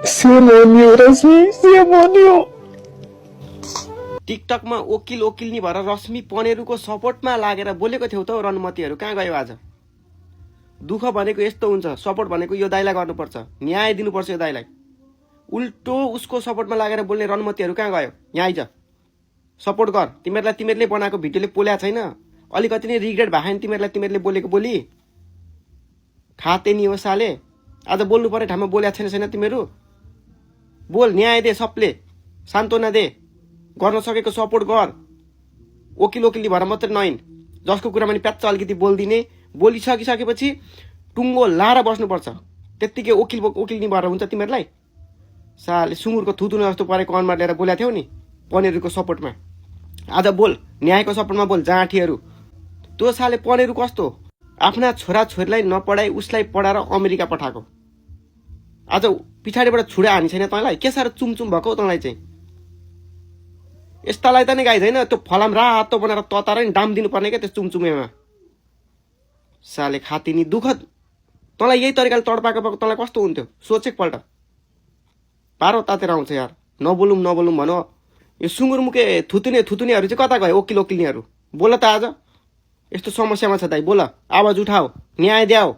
सेमोनियो रश्मि सेमोनियो। टिकटकमा वकिल वकिलनी भएर रश्मि पनेरुको सपोर्टमा लागेर बोलेको थियौ त रनमतीहरू कहाँ गयो आज? दुःख भनेको यस्तो हुन्छ, सपोर्ट भनेको यो दाइलाई गर्नुपर्छ, न्याय दिनुपर्छ यो दाइलाई। उल्टो उसको सपोर्टमा लागेर बोल्ने रनमतीहरू कहाँ गयो? यहाँ आइज, सपोर्ट गर। तिमीहरूले बनाएको भिडियोले पोल्या छैन, अलिकति नै रिग्रेट भएको छैन तिमीहरूले बोलेको बोली? खाते नि हो साले, आज बोल्नु पर्ने ठाउँमा बोल्या छैन तिमीहरू? बोल, न्याय दे, सबले सान्त्वना दे, गर्न सकेको सपोर्ट गर। वकिल भएर मात्रै नहिन्, जसको कुरामा नि प्याच्च अलिकति बोलिदिने, बोलिसकिसकेपछि टुङ्गो लाएर बस्नुपर्छ। त्यत्तिकै वकिल नि भएर हुन्छ तिमीहरूलाई? साले सुँगुरको थुतुनो जस्तो परेको अनुहार लिएर बोलेको थियौ नि पनेरुको सपोर्टमा। आज बोल, न्यायको सपोर्टमा बोल जाँठीहरू। त्यो साले पनेरु कस्तो आफ्ना छोराछोरीलाई नपढाई उसलाई पढाएर अमेरिका पठाएको, आज पछाडिबाट छुडा हानी छैन तँलाई? के साह्रो चुमचुम भएको तँलाई चाहिँ? यस्तालाई त नि गाई छैन, त्यो फलाम रातो बनाएर तताएर नि दाम दिनुपर्ने क्या त्यो चुमचुमेमा। साले खातिनी दुःख, तँलाई यही तरिकाले तडपाएको तँलाई कस्तो हुन्थ्यो? सोच एकपल्ट। पारो तातेर आउँछ यार, नबोलौँ भन। यो सुँगुरमुखे थुतुनेहरू चाहिँ कता गयो? वकिलनीहरू बोल त आज, यस्तो समस्यामा छ दाइ, बोल, आवाज उठाऊ, न्याय द्याऊ।